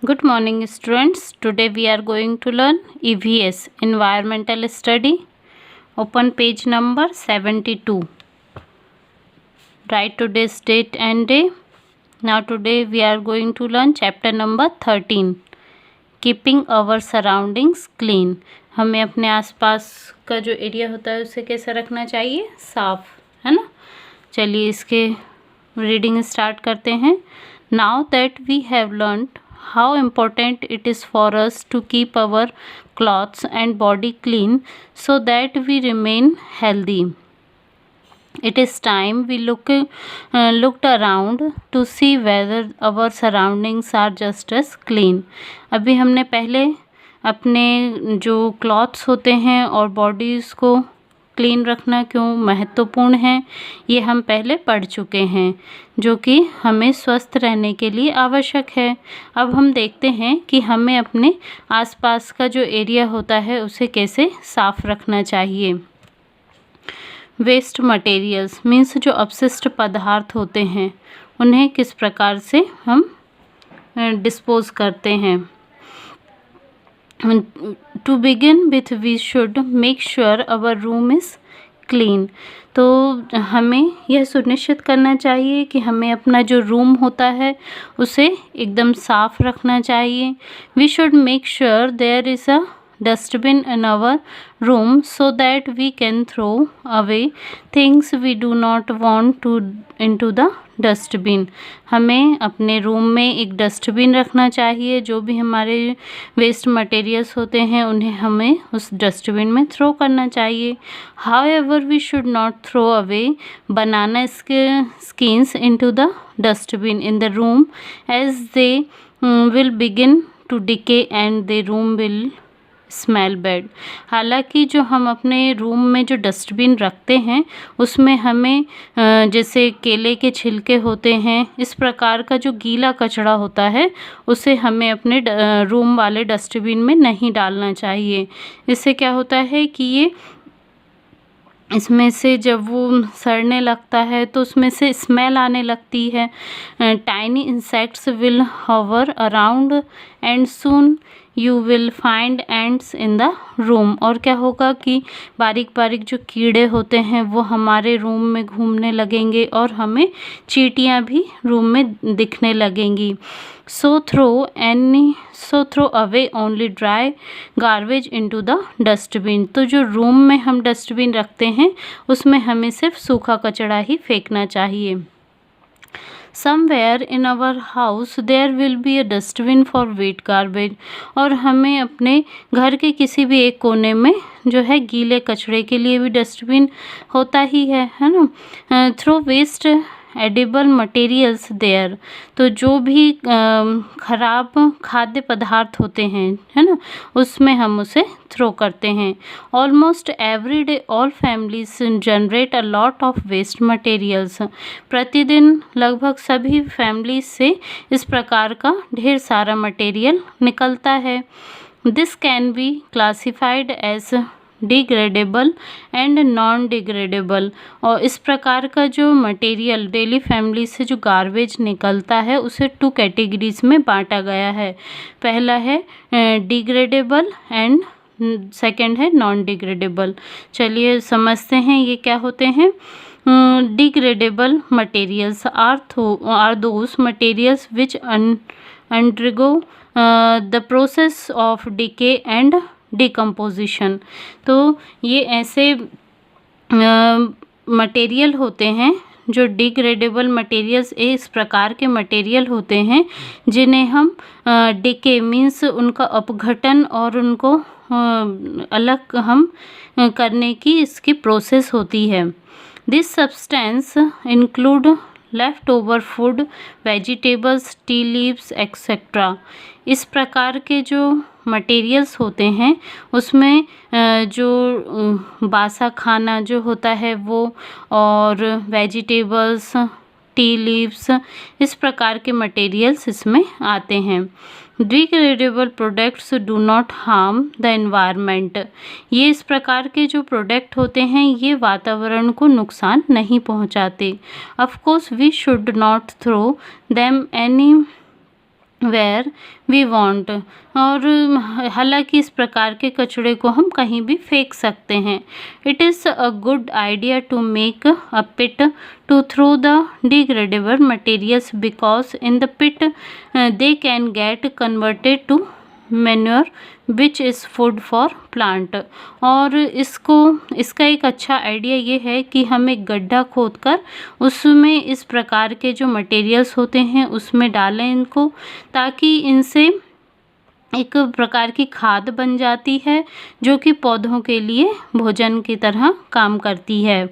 Good morning, students. Today we are going to learn EVS Environmental Study. Open page number 72. Write today's date and day. Now today we are going to learn chapter number 13. Keeping our surroundings clean. हमें अपने आसपास का जो area होता है उसे कैसे रखना चाहिए, साफ, है ना। चलिए इसके रीडिंग स्टार्ट करते हैं. Now that we have learned how important it is for us to keep our clothes and body clean so that we remain healthy, it is time we looked around to see whether our surroundings are just as clean. अभी हमने पहले अपने जो clothes होते हैं और bodies को clean रखना क्यों महत्वपूर्ण है ये हम पहले पढ़ चुके हैं, जो कि हमें स्वस्थ रहने के लिए आवश्यक है. अब हम देखते हैं कि हमें अपने आसपास का जो एरिया होता है उसे कैसे साफ रखना चाहिए. वेस्ट मटेरियल्स मीन्स जो अपशिष्ट पदार्थ होते हैं उन्हें किस प्रकार से हम डिस्पोज करते हैं. To begin with, we should make sure our room is clean. तो हमें यह सुनिश्चित करना चाहिए कि हमें अपना जो रूम होता है उसे एकदम साफ रखना चाहिए. We should make sure there is a dustbin in our room so that we can throw away things we do not want to into the dustbin. हमें अपने रूम में एक डस्टबिन रखना चाहिए. जो भी हमारे वेस्ट मटेरियल्स होते हैं उन्हें हमें उस डस्टबिन में थ्रो करना चाहिए. However we should not throw away banana skins into the dustbin in the room as they will begin to decay and the room will smell bad. हालांकि जो हम अपने रूम में जो डस्टबिन रखते हैं उसमें हमें जैसे केले के छिलके होते हैं, इस प्रकार का जो गीला कचरा होता है उसे हमें अपने रूम वाले डस्टबिन में नहीं डालना चाहिए. इससे क्या होता है कि ये इसमें से जब वो सड़ने लगता है तो उसमें से स्मेल आने लगती है. Tiny insects will hover around and soon you will find ants in the room. और क्या होगा कि बारीक बारीक जो कीड़े होते हैं वो हमारे रूम में घूमने लगेंगे और हमें चींटियाँ भी रूम में दिखने लगेंगी. So throw away only dry garbage into the dustbin. तो जो रूम में हम डस्टबिन रखते हैं उसमें हमें सिर्फ सूखा कचरा ही फेंकना चाहिए. Somewhere in our house there will be a dustbin for wet garbage. और हमें अपने घर के किसी भी एक कोने में जो है गीले कचरे के लिए भी डस्टबिन होता ही है ना. Throw waste edible materials there. तो जो भी खराब खाद्य पदार्थ होते हैं, है ना, उसमें हम उसे थ्रो करते हैं. Almost every day all families generate a lot of waste materials. प्रतिदिन लगभग सभी फैमिलीज से इस प्रकार का ढेर सारा मटेरियल निकलता है. This can be classified as degradable and non degradable. और इस प्रकार का जो मटेरियल डेली फैमिली से जो गार्बेज निकलता है उसे 2 कैटेगरीज में बांटा गया है. पहला है डिग्रेडेबल एंड सेकंड है नॉन डिग्रेडेबल. चलिए समझते हैं ये क्या होते हैं. Degradable materials are those materials which undergo the process of decay and decomposition. तो ये ऐसे मटेरियल होते हैं जो डिग्रेडेबल मटेरियल्स इस प्रकार के मटेरियल होते हैं जिन्हें हम डिके मीन्स उनका अपघटन और उनको अलग हम करने की इसकी प्रोसेस होती है. This substance include left over food, vegetables, tea leaves etcetera. इस प्रकार के जो मटेरियल्स होते हैं उसमें जो बासा खाना जो होता है वो और वेजिटेबल्स, टी लीव्स, इस प्रकार के मटेरियल्स इसमें आते हैं. Degradable products do not harm the environment. ये इस प्रकार के जो प्रोडक्ट होते हैं ये वातावरण को नुकसान नहीं पहुंचाते. Of course we should not throw them anywhere we want. और हालांकि इस प्रकार के कचड़े को हम कहीं भी फेंक सकते हैं। It is a good idea to make a pit to throw the degradable materials because in the pit they can get converted to manure which is food for plant. और इसका एक अच्छा आइडिया ये है कि हम एक गड्ढा खोदकर उसमें इस प्रकार के जो मटेरियल्स होते हैं उसमें डालें इनको, ताकि इनसे एक प्रकार की खाद बन जाती है जो कि पौधों के लिए भोजन की तरह काम करती है।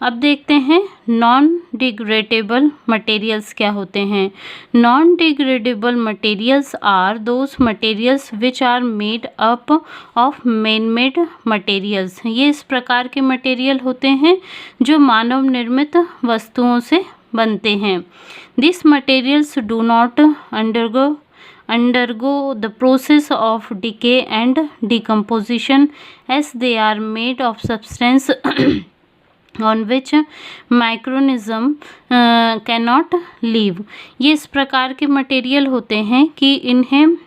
अब देखते हैं नॉन डिग्रेडेबल मटेरियल्स क्या होते हैं। Non degradable materials are those materials which are made up of man made materials. ये इस प्रकार के मटेरियल होते हैं जो मानव निर्मित वस्तुओं से बनते हैं। This materials do not undergo the process of decay and decomposition as they are made of substance on which microorganism cannot live। ये इस प्रकार के मटेरियल होते हैं कि इन्हें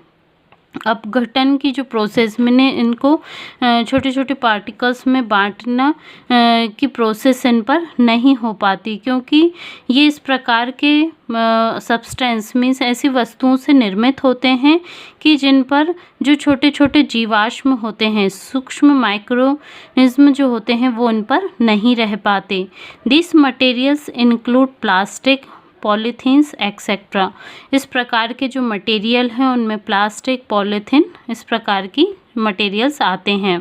अपघटन की जो प्रोसेस मैंने इनको छोटे छोटे पार्टिकल्स में बांटना की प्रोसेस इन पर नहीं हो पाती, क्योंकि ये इस प्रकार के सब्सटेंस मीन्स ऐसी वस्तुओं से निर्मित होते हैं कि जिन पर जो छोटे छोटे जीवाश्म होते हैं, सूक्ष्म माइक्रोनिज्म जो होते हैं, वो इन पर नहीं रह पाते। This materials include plastic, polythenes etcetera. इस प्रकार के जो मटेरियल हैं उनमें प्लास्टिक, पॉलीथीन इस प्रकार की मटेरियल्स आते हैं।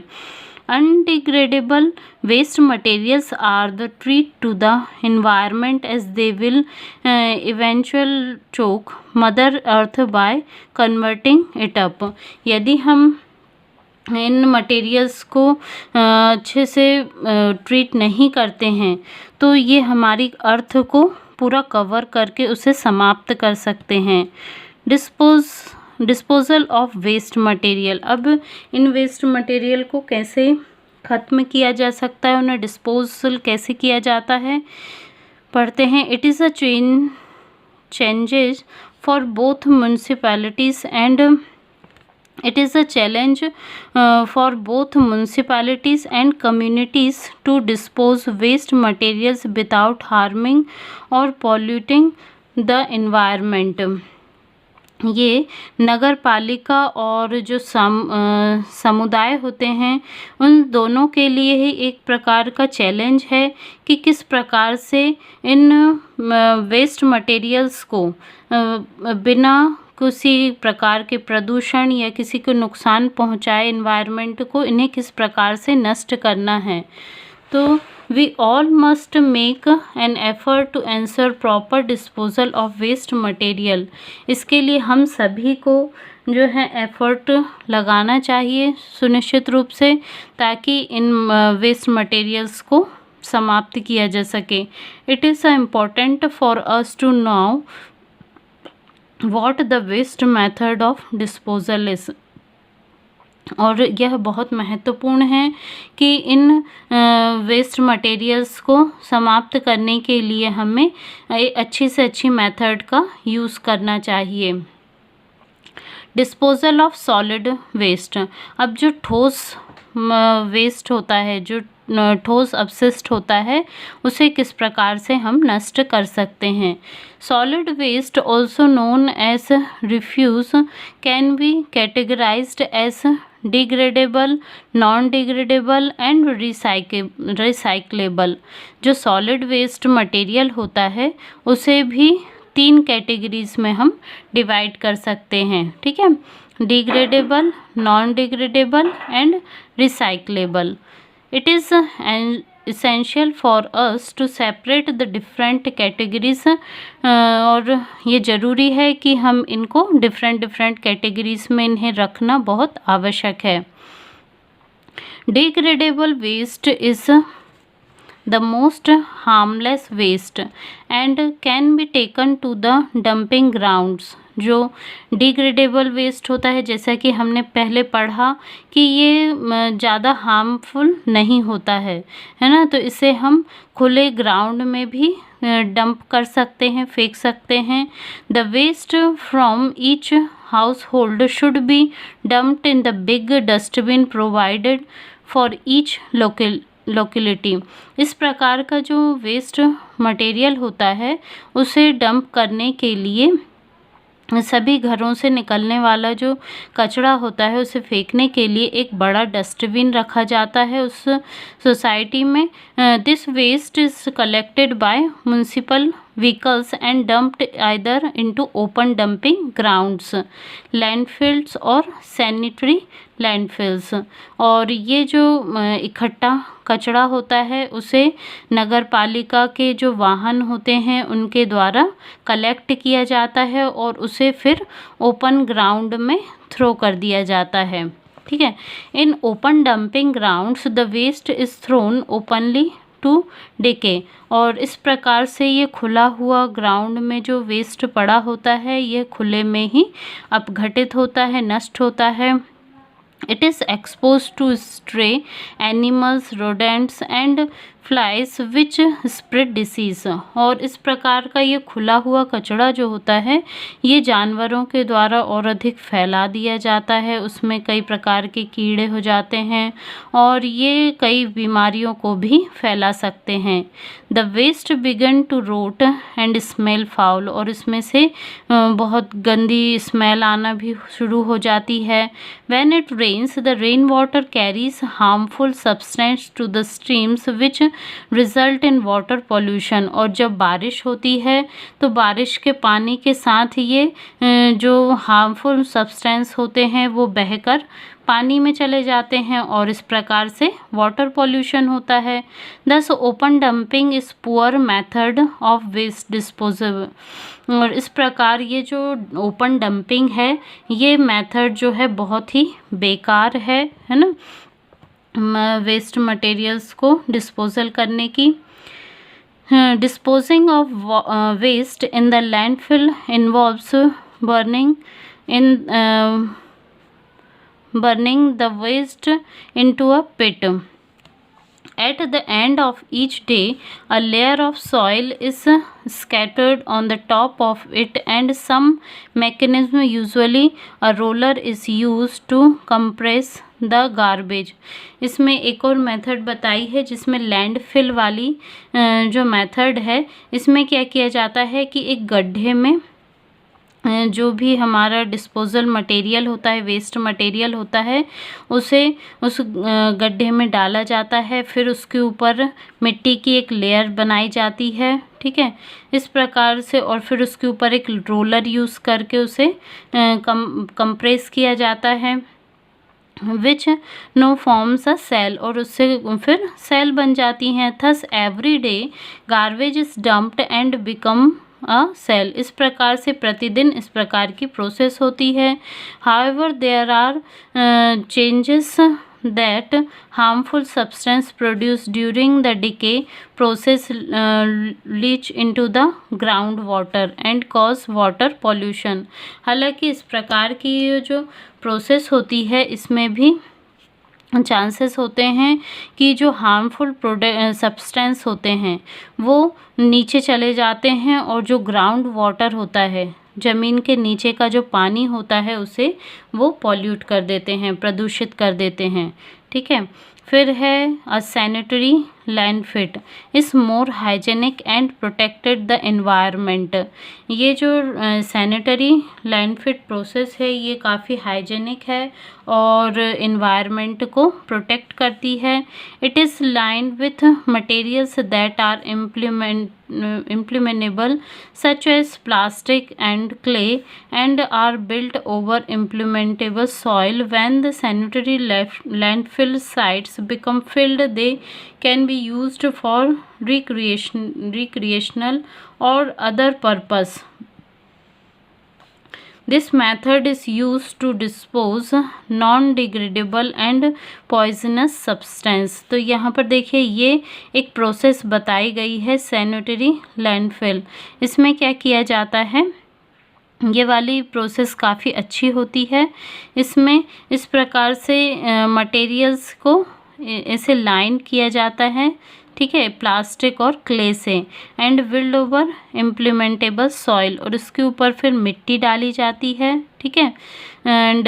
Undegradable waste materials are the threat to the environment as they will eventual choke mother earth by converting it up. यदि हम इन मटेरियल्स को अच्छे से ट्रीट नहीं करते हैं तो ये हमारी अर्थ को पूरा कवर करके उसे समाप्त कर सकते हैं। Disposal of waste material. अब इन वेस्ट मटेरियल को कैसे ख़त्म किया जा सकता है, उन्हें डिस्पोजल कैसे किया जाता है, पढ़ते हैं। It is a changes for both municipalities and It is a challenge for both municipalities and communities to dispose waste materials without harming or polluting the environment। ये नगर पालिका और जो समुदाय होते हैं उन दोनों के लिए ही एक प्रकार का चैलेंज है कि किस प्रकार से इन वेस्ट मटेरियल्स को बिना किसी प्रकार के प्रदूषण या किसी को नुकसान पहुंचाए एनवायरनमेंट को, इन्हें किस प्रकार से नष्ट करना है। तो we all must make an effort to ensure proper disposal of waste material. इसके लिए हम सभी को जो है एफर्ट लगाना चाहिए सुनिश्चित रूप से, ताकि इन वेस्ट मटेरियल्स को समाप्त किया जा सके। It is important for us to know what the waste method of disposal is. और यह बहुत महत्वपूर्ण है कि इन वेस्ट मटेरियल्स को समाप्त करने के लिए हमें अच्छी से अच्छी मेथड का यूज़ करना चाहिए। Disposal of solid waste. अब जो ठोस वेस्ट होता है, जो ठोस अपशिष्ट होता है, उसे किस प्रकार से हम नष्ट कर सकते हैं। Solid waste also known as refuse can be categorized as degradable, non degradable and recyclable. जो सॉलिड वेस्ट मटेरियल होता है उसे भी 3 कैटेगरीज में हम डिवाइड कर सकते हैं, ठीक है। Degradable, non degradable and recyclable. It is essential for us to separate the different categories। और ये ज़रूरी है कि हम इनको डिफरेंट कैटेगरीज में इन्हें रखना बहुत आवश्यक है। Degradable waste is the most harmless waste and can be taken to the dumping grounds। जो डिग्रेडेबल वेस्ट होता है, जैसा कि हमने पहले पढ़ा कि ये ज़्यादा हार्मफुल नहीं होता है ना, तो इसे हम खुले ग्राउंड में भी डंप कर सकते हैं, फेंक सकते हैं। The waste from each household should be dumped in the big dustbin provided for each locality. इस प्रकार का जो वेस्ट मटेरियल होता है उसे डंप करने के लिए सभी घरों से निकलने वाला जो कचरा होता है उसे फेंकने के लिए एक बड़ा डस्टबिन रखा जाता है उस सोसाइटी में। This waste is collected by municipal vehicles and dumped either into open dumping grounds, landfills और सैनिटरी लैंडफिल्स। और ये जो इकट्ठा कचरा होता है उसे नगर पालिका के जो वाहन होते हैं उनके द्वारा कलेक्ट किया जाता है और उसे फिर ओपन ग्राउंड में थ्रो कर दिया जाता है। ठीक है। In open dumping grounds the waste is thrown openly to decay. और इस प्रकार से ये खुला हुआ ग्राउंड में जो वेस्ट पड़ा होता है ये खुले में ही अपघटित होता है, नष्ट होता है। It is exposed to stray animals, rodents and flies which spread disease। और इस प्रकार का ये खुला हुआ कचरा जो होता है ये जानवरों के द्वारा और अधिक फैला दिया जाता है, उसमें कई प्रकार के कीड़े हो जाते हैं और ये कई बीमारियों को भी फैला सकते हैं। The waste began to rot and smell foul. और इसमें से बहुत गंदी स्मेल आना भी शुरू हो जाती है। When it rains the rain water carries harmful substance to the streams which result in water pollution. और जब बारिश होती है तो बारिश के पानी के साथ ये जो हार्मफुल सब्सटेंस होते हैं वो बहकर पानी में चले जाते हैं और इस प्रकार से वाटर पॉल्यूशन होता है। Thus open dumping is poor method of waste disposal. और इस प्रकार ये जो ओपन डंपिंग है ये मेथड जो है बहुत ही बेकार है ना, वेस्ट मटेरियल्स को डिस्पोजल करने की। Disposing of waste in the landfill involves burning the waste into a pit. At the end of each day, a layer of soil is scattered on the top of it and some mechanism, usually a roller, is used to compress the garbage। इसमें एक और method बताई है जिसमें landfill वाली जो method है इसमें क्या किया जाता है कि एक गड्ढे में जो भी हमारा डिस्पोजल मटेरियल होता है, वेस्ट मटेरियल होता है, उसे उस गड्ढे में डाला जाता है। फिर उसके ऊपर मिट्टी की एक लेयर बनाई जाती है। ठीक है। इस प्रकार से और फिर उसके ऊपर एक रोलर यूज़ करके उसे कंप्रेस किया जाता है which no forms a cell. और उससे फिर सेल बन जाती हैं। Thus every day garbage is dumped and become a cell. इस प्रकार से प्रतिदिन इस प्रकार की प्रोसेस होती है। However there are changes that harmful substance produced during the decay process leach into the groundwater and cause water pollution। हालांकि इस प्रकार की ये जो प्रोसेस होती है इसमें भी चांसेस होते हैं कि जो हार्मफुल सब्सटेंस होते हैं वो नीचे चले जाते हैं और जो ग्राउंड वाटर होता है, ज़मीन के नीचे का जो पानी होता है उसे वो पॉल्यूट कर देते हैं, प्रदूषित कर देते हैं। ठीक है। फिर है a sanitary landfill is more hygienic and protected the environment. ये जो सैनिटरी लैंडफिल प्रोसेस है ये काफ़ी हाइजेनिक है और एनवायरनमेंट को प्रोटेक्ट करती है। It is lined with materials that are implementable such as plastic and clay and are built over implementable soil. When the sanitary landfill sites become filled they can be used for recreational or other purpose. This method is used to dispose non-degradable and poisonous substance। तो यहाँ पर देखिए ये एक process बताई गई है sanitary landfill. इसमें क्या किया जाता है, ये वाली प्रोसेस काफ़ी अच्छी होती है। इसमें इस प्रकार से मटेरियल्स को ऐसे लाइन किया जाता है ठीक है, प्लास्टिक और क्ले से। And build over implementable soil, और इसके ऊपर फिर मिट्टी डाली जाती है, ठीक है। एंड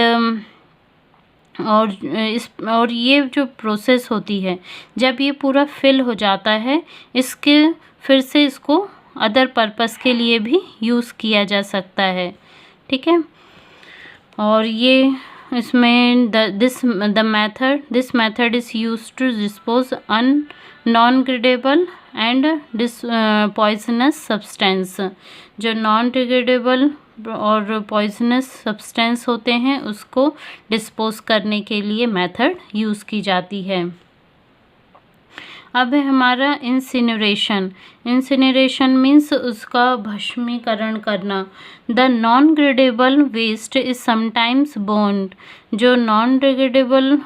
और ये जो प्रोसेस होती है, जब ये पूरा फिल हो जाता है, इसके फिर से इसको अदर पर्पस के लिए भी यूज़ किया जा सकता है, ठीक है। और ये इसमें this method is use to dispose non degradable and poisonous substance. जो नॉन डिग्रेडेबल और पॉइजनस सब्सटेंस होते हैं उसको डिस्पोज करने के लिए मेथड यूज़ की जाती है। अब है हमारा इंसिनरेशन। इंसिनरेशन मीन्स उसका भस्मीकरण करना। The non degradable waste is sometimes burned. जो नॉन डिग्रेडेबल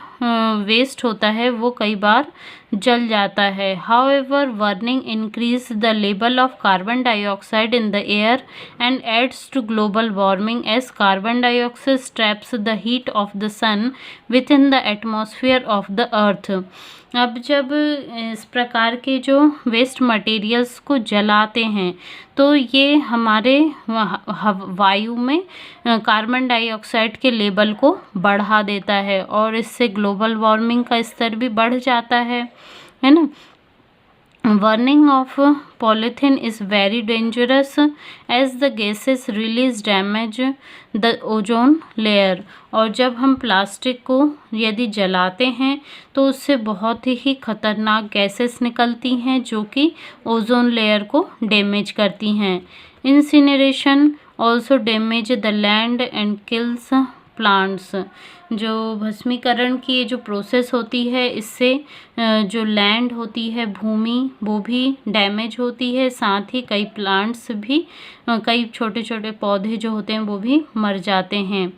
वेस्ट होता है वो कई बार जल जाता है। However burning increase the level of carbon dioxide in the air and adds to global warming as carbon dioxide traps the heat of the sun within the atmosphere of the earth. अब जब इस प्रकार के जो waste materials को जलाते हैं तो ये हमारे वायु में कार्बन डाइऑक्साइड के लेवल को बढ़ा देता है और इससे ग्लोबल वार्मिंग का स्तर भी बढ़ जाता है ना। Burning of polythene is very dangerous as the gases release damage the ozone layer। और जब हम प्लास्टिक को यदि जलाते हैं तो उससे बहुत ही खतरनाक गैसेस निकलती हैं जो कि ओजोन लेयर को डैमेज करती हैं। Incineration also damage the land and kills plants. जो भस्मीकरण की जो प्रोसेस होती है इससे जो लैंड होती है, भूमि, वो भी डैमेज होती है, साथ ही कई प्लांट्स भी, कई छोटे छोटे पौधे जो होते हैं वो भी मर जाते हैं।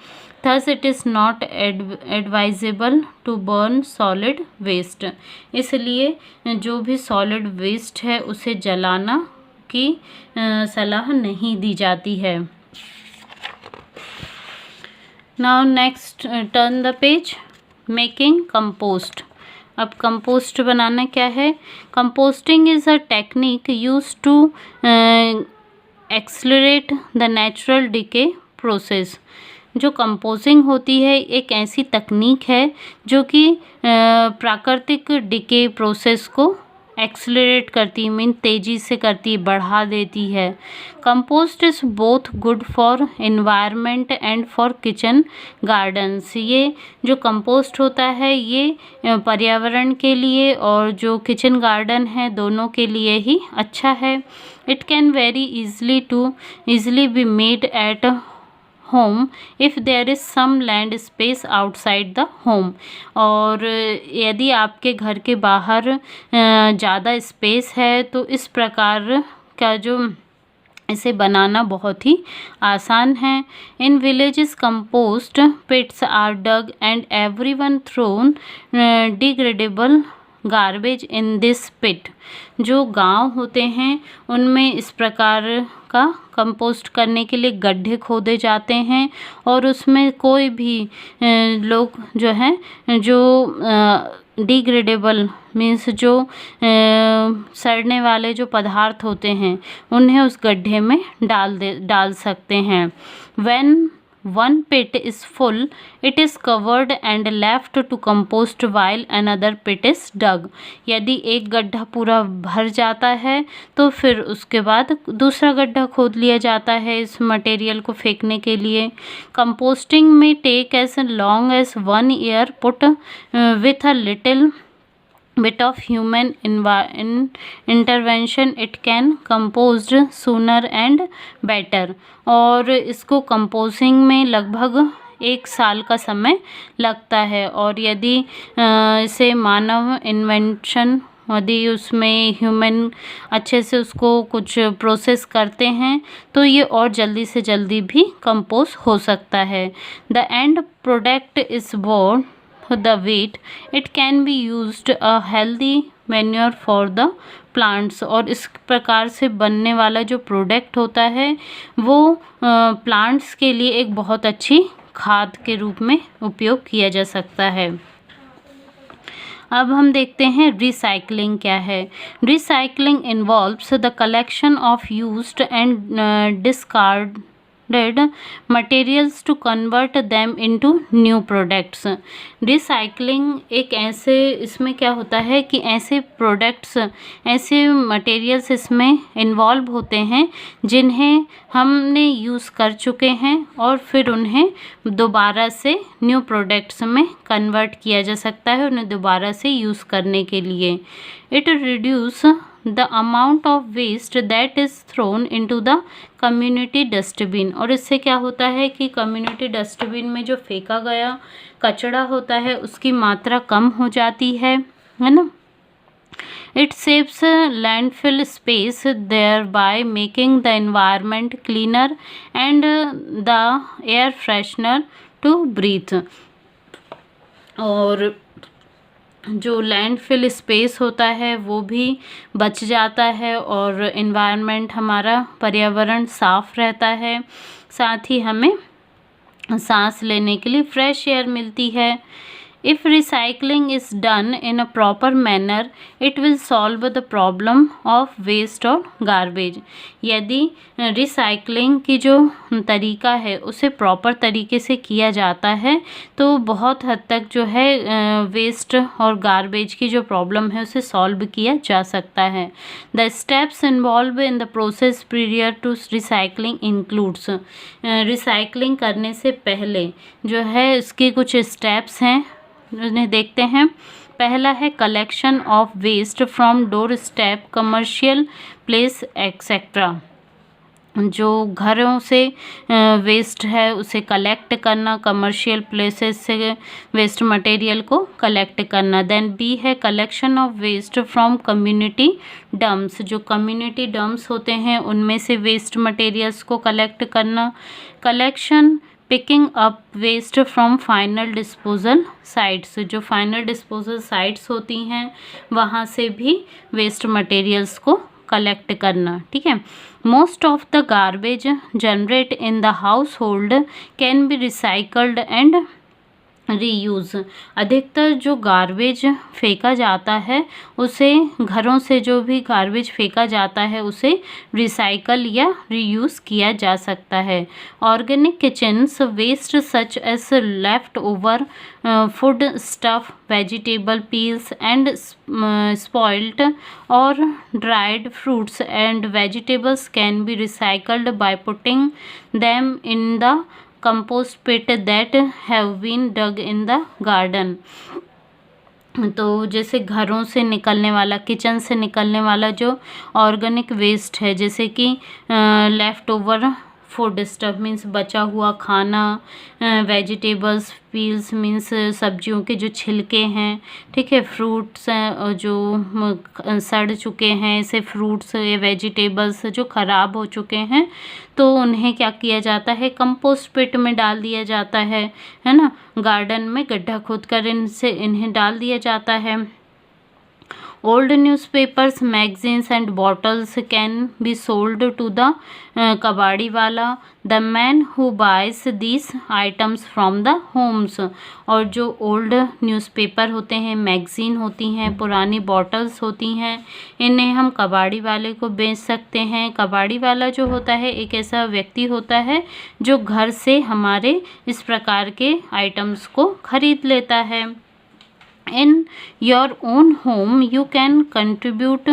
Thus it is not advisable to burn solid waste. इसलिए जो भी सॉलिड वेस्ट है उसे जलाना की सलाह नहीं दी जाती है। Now next turn the page. Making compost. अब कंपोस्ट बनाना क्या है? Composting is a technique use to accelerate the natural decay process. जो कंपोजिंग होती है एक ऐसी तकनीक है जो कि प्राकृतिक डिके प्रोसेस को एक्सलरेट करती, मीन तेज़ी से करती, बढ़ा देती है। Compost is both good for environment and for kitchen gardens. ये जो कंपोस्ट होता है ये पर्यावरण के लिए और जो किचन गार्डन है दोनों के लिए ही अच्छा है। It can very easily be made at home if there is some land space outside the home. और यदि आपके घर के बाहर ज़्यादा स्पेस है तो इस प्रकार का जो इसे बनाना बहुत ही आसान है। In villages compost pits are dug and everyone thrown degradable garbage in this pit. जो गांव होते हैं उनमें इस प्रकार का कंपोस्ट करने के लिए गड्ढे खोदे जाते हैं और उसमें कोई भी लोग जो हैं जो डिग्रेडेबल मीन्स जो सड़ने वाले जो पदार्थ होते हैं उन्हें उस गड्ढे में डाल सकते हैं। When one pit is full, it is covered and left to compost while another pit is dug। यदि एक गड्ढा पूरा भर जाता है तो फिर उसके बाद दूसरा गड्ढा खोद लिया जाता है इस मटेरियल को फेंकने के लिए। कंपोस्टिंग में take as long as 1 year put with a little bit of human intervention it can composed sooner and better। और इसको कंपोजिंग में लगभग 1 साल का समय लगता है और यदि इसे मानव इन्वेंशन, यदि उसमें ह्यूमन अच्छे से उसको कुछ प्रोसेस करते हैं तो ये और जल्दी से जल्दी भी कंपोज हो सकता है। The end product is board the weight it can be used a healthy manure for the plants। और इस प्रकार से बनने वाला जो प्रोडक्ट होता है वो प्लांट्स के लिए एक बहुत अच्छी खाद के रूप में उपयोग किया जा सकता है। अब हम देखते हैं रिसाइकलिंग क्या है। Recycling involves the collection of used and discarded materials to convert them into new products. Recycling एक ऐसे, इसमें क्या होता है कि ऐसे प्रोडक्ट्स, ऐसे मटेरियल्स इसमें इन्वॉल्व होते हैं जिन्हें हमने यूज़ कर चुके हैं और फिर उन्हें दोबारा से न्यू प्रोडक्ट्स में कन्वर्ट किया जा सकता है, उन्हें दोबारा से यूज़ करने के लिए। It reduce the amount of waste that is thrown into the community dustbin. और इससे क्या होता है कि कम्युनिटी डस्टबिन में जो फेंका गया कचरा होता है उसकी मात्रा कम हो जाती है ना। It saves landfill space, thereby making the environment cleaner and the air freshener to breathe। और जो लैंडफिल स्पेस होता है वो भी बच जाता है और इन्वायरमेंट, हमारा पर्यावरण साफ रहता है, साथ ही हमें सांस लेने के लिए फ्रेश एयर मिलती है। If recycling is done in a proper manner, it will solve the problem of waste और garbage। यदि रिसाइकलिंग की जो तरीका है उसे प्रॉपर तरीके से किया जाता है तो बहुत हद तक जो है वेस्ट और गार्बेज की जो प्रॉब्लम है उसे सॉल्व किया जा सकता है। The steps involve in the process period to recycling includes. Recycling करने से पहले जो है इसके कुछ स्टेप्स हैं, उन्हें देखते हैं। पहला है collection of waste from door step, commercial place etcetera. जो घरों से वेस्ट है उसे कलेक्ट करना, कमर्शियल प्लेसेस से वेस्ट मटेरियल को कलेक्ट करना। देन बी है collection of waste from community dumps. जो कम्युनिटी डम्प्स होते हैं उनमें से वेस्ट मटेरियल्स को कलेक्ट करना। Collection picking up waste from final disposal sites. जो फाइनल डिस्पोजल साइट्स होती हैं वहाँ से भी वेस्ट मटेरियल्स को कलेक्ट करना। ठीक है। Most of the garbage generate in the house hold can be recycled and reuse. अधिकतर जो गार्बेज फेंका जाता है उसे, घरों से जो भी गार्बेज फेंका जाता है उसे रिसाइकल या रीयूज़ किया जा सकता है। Organic kitchens waste such as left over food stuff, vegetable peels and spoiled और dried fruits and vegetables can be recycled by putting them in the compost pit that have been dug in the garden. तो जैसे घरों से निकलने वाला, kitchen से निकलने वाला जो ऑर्गेनिक वेस्ट है, जैसे कि left over food stuff means बचा हुआ खाना, वेजिटेबल्स पील्स मीन्स सब्जियों के जो छिलके हैं, ठीक है, फ्रूट्स जो सड़ चुके हैं, ऐसे फ्रूट्स या वेजिटेबल्स जो ख़राब हो चुके हैं तो उन्हें क्या किया जाता है, कंपोस्ट पिट में डाल दिया जाता है ना। गार्डन में गड्ढा खोदकर इन्हें डाल दिया जाता है। Old newspapers, magazines and bottles can be sold to the कबाड़ीवाला, the man who buys these items from the homes। और जो ओल्ड न्यूज़पेपर होते हैं, मैगज़ीन होती हैं, पुरानी बॉटल्स होती हैं, इन्हें हम कबाड़ी वाले को बेच सकते हैं। कबाड़ी वाला जो होता है एक ऐसा व्यक्ति होता है जो घर से हमारे इस प्रकार के आइटम्स को खरीद लेता है। In your own home, you can contribute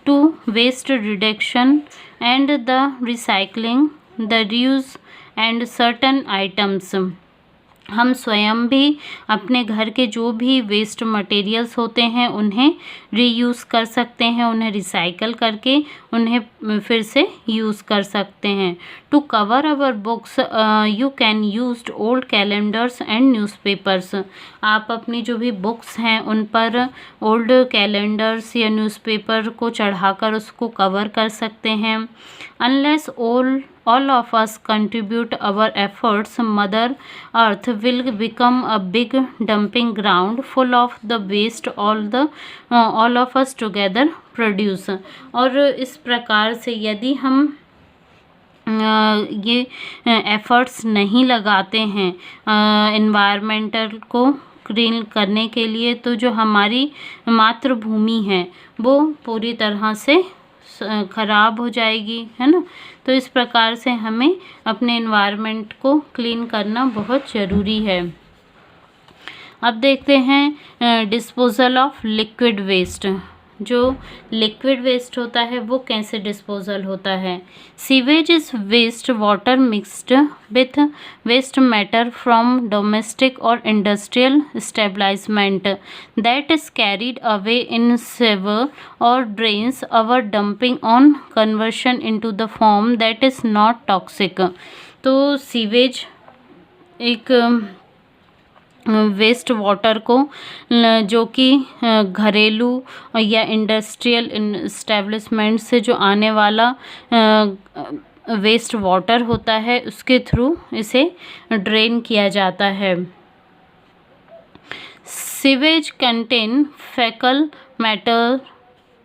to waste reduction and the recycling, the reuse and certain items। हम स्वयं भी अपने घर के जो भी वेस्ट मटेरियल्स होते हैं उन्हें रीयूज़ कर सकते हैं, उन्हें रिसाइकल करके उन्हें फिर से यूज़ कर सकते हैं। To cover our books you can use old calendars and newspapers. आप अपनी जो भी बुक्स हैं उन पर ओल्ड कैलेंडर्स या न्यूज़पेपर को चढ़ाकर उसको कवर कर सकते हैं। Unless all of us contribute our efforts, Mother Earth will become a big dumping ground full of the waste all of us together produce। और इस प्रकार से यदि हम ये एफ़र्ट्स नहीं लगाते हैं एनवायरमेंटल को क्लीन करने के लिए, तो जो हमारी मातृभूमि है वो पूरी तरह से ख़राब हो जाएगी, है ना। तो इस प्रकार से हमें अपने एनवायरनमेंट को क्लीन करना बहुत ज़रूरी है। अब देखते हैं डिस्पोज़ल ऑफ लिक्विड वेस्ट। जो लिक्विड वेस्ट होता है वो कैसे डिस्पोज़ल होता है। Sewage is waste water mixed with waste matter from domestic और industrial establishment that is carried away in sewer और drains our dumping on conversion into the form that is not toxic. तो sewage एक waste water को जो कि घरेलू या industrial establishment से जो आने वाला वेस्ट वाटर होता है उसके थ्रू इसे ड्रेन किया जाता है। सीवेज कंटेन फैकल मैटर,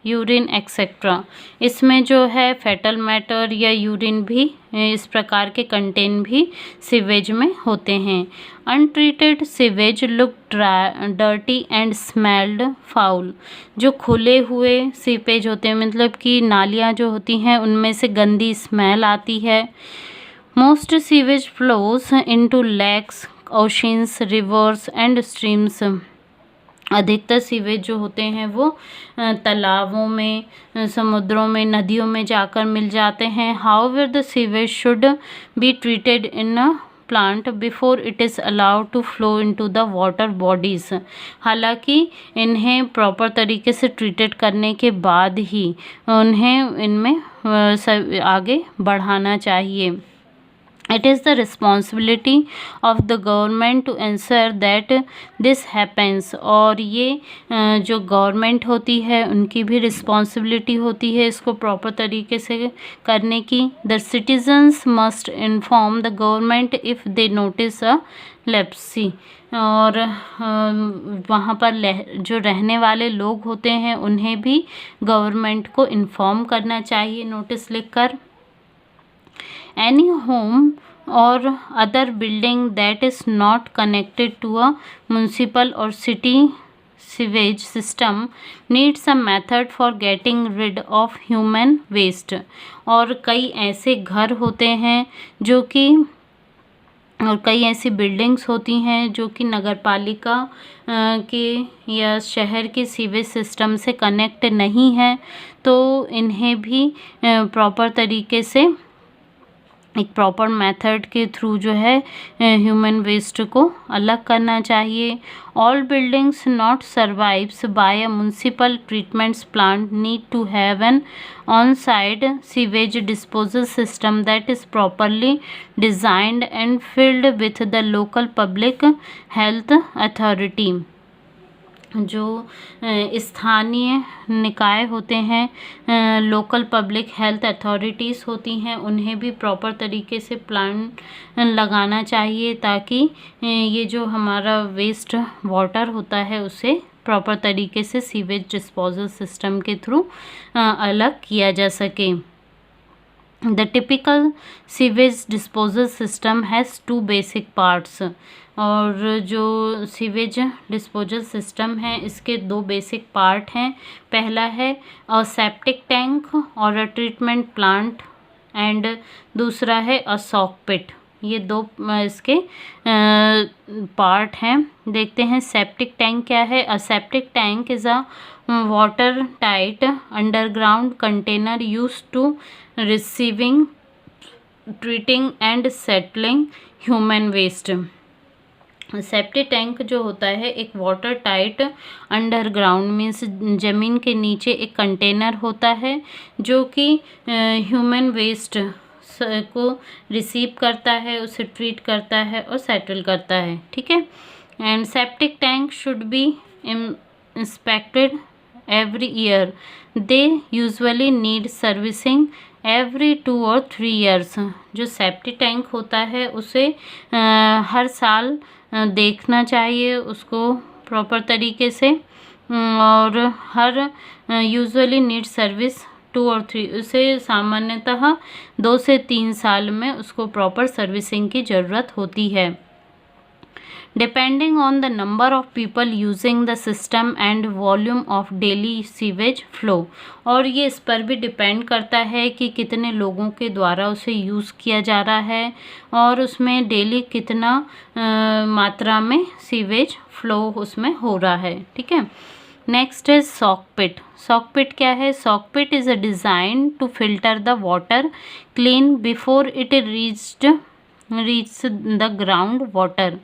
यूरिन एक्सेट्रा। इसमें जो है फैटल मैटर या यूरिन भी इस प्रकार के कंटेन भी सीवेज में होते हैं। Untreated sewage look dirty and smelled foul. जो खुले हुए सीपेज होते हैं, मतलब कि नालियाँ जो होती हैं उनमें से गंदी स्मेल आती है। Most sewage flows into lakes, oceans, rivers and streams. अधिकतर सीवेज जो होते हैं वो तालाबों में, समुद्रों में, नदियों में जाकर मिल जाते हैं। However the sewage should be treated in a plant before it is allowed to flow into the water bodies. हालांकि इन्हें प्रॉपर तरीके से ट्रीटेड करने के बाद ही उन्हें इनमें आगे बढ़ाना चाहिए। It is the responsibility of the government to ensure that this happens। और ये जो गवर्नमेंट होती है उनकी भी रिस्पॉन्सिबिलिटी होती है इसको प्रॉपर तरीके से करने की। The citizens must inform the government if they notice a लेप्सी। और वहाँ पर जो रहने वाले लोग होते हैं उन्हें भी गवर्नमेंट को इन्फॉर्म करना चाहिए नोटिस लिखकर। Any home or other building that is not connected to a municipal or city sewage system needs a method for getting rid of human waste। और कई ऐसे घर होते हैं जो कि और कई ऐसी बिल्डिंग्स होती हैं जो कि नगरपालिका के या शहर के सीवेज सिस्टम से कनेक्ट नहीं है, तो इन्हें भी प्रॉपर तरीके से एक प्रॉपर मेथड के थ्रू जो है ह्यूमन वेस्ट को अलग करना चाहिए। All buildings not survives by a municipal treatments plant need to have an on site sewage disposal system that is properly designed and filled with the local public health authority. जो स्थानीय निकाय होते हैं, local public health authorities होती हैं, उन्हें भी proper तरीके से प्लान लगाना चाहिए ताकि ये जो हमारा वेस्ट वाटर होता है उसे प्रॉपर तरीके से सीवेज डिस्पोजल सिस्टम के थ्रू अलग किया जा सके। The typical sewage disposal system has two basic parts। और जो सीवेज डिस्पोजल सिस्टम है इसके दो बेसिक पार्ट हैं। पहला है अ सेप्टिक टैंक और अ ट्रीटमेंट प्लांट एंड दूसरा है अ सॉक पिट। ये दो इसके पार्ट हैं। देखते हैं सेप्टिक टैंक क्या है। A septic tank is a water tight underground container used to receiving, treating and settling human waste. Septic tank जो होता है एक वाटर टाइट अंडरग्राउंड मीन्स ज़मीन के नीचे एक कंटेनर होता है जो कि ह्यूमन वेस्ट को रिसीव करता है, उसे ट्रीट करता है और सेटल करता है, ठीक है। And septic tank should be inspected every year. They usually need servicing every 2 or 3 years। जो सेप्टिक टैंक होता है उसे हर साल देखना चाहिए उसको प्रॉपर तरीके से, और हर यूजुअली नीड सर्विस 2 or 3, उसे सामान्यतः 2 से 3 साल में उसको प्रॉपर सर्विसिंग की ज़रूरत होती है। Depending on the number of people using the system and volume of daily sewage flow. और ये इस पर भी डिपेंड करता है कि कितने लोगों के द्वारा उसे यूज़ किया जा रहा है और उसमें डेली कितना मात्रा में सीवेज फ्लो उसमें हो रहा है। ठीक है, next is soak pit. Soak pit क्या है? Soak pit is a design to filter the water clean before it reach the ground water.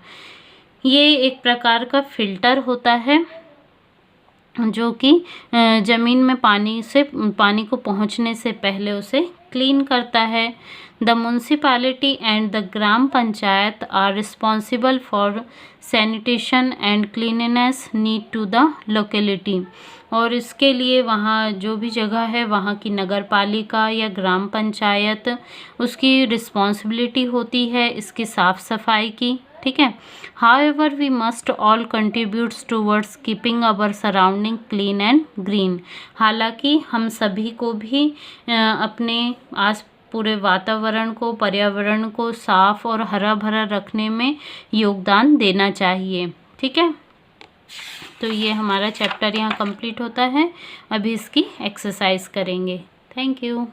ये एक प्रकार का फिल्टर होता है जो कि ज़मीन में पानी को पहुंचने से पहले उसे क्लीन करता है। The municipality and the gram panchayat are responsible for sanitation and cleanness need to the locality. और इसके लिए वहाँ जो भी जगह है वहाँ की नगर पालिका या ग्राम पंचायत उसकी रिस्पॉन्सिबिलिटी होती है इसकी साफ़ सफाई की। ठीक है, however we must all contribute towards keeping our surrounding clean and green। हालांकि हम सभी को भी अपने आस पूरे वातावरण को, पर्यावरण को साफ और हरा भरा रखने में योगदान देना चाहिए। ठीक है, तो ये हमारा चैप्टर यहाँ कंप्लीट होता है। अभी इसकी एक्सरसाइज करेंगे। Thank you.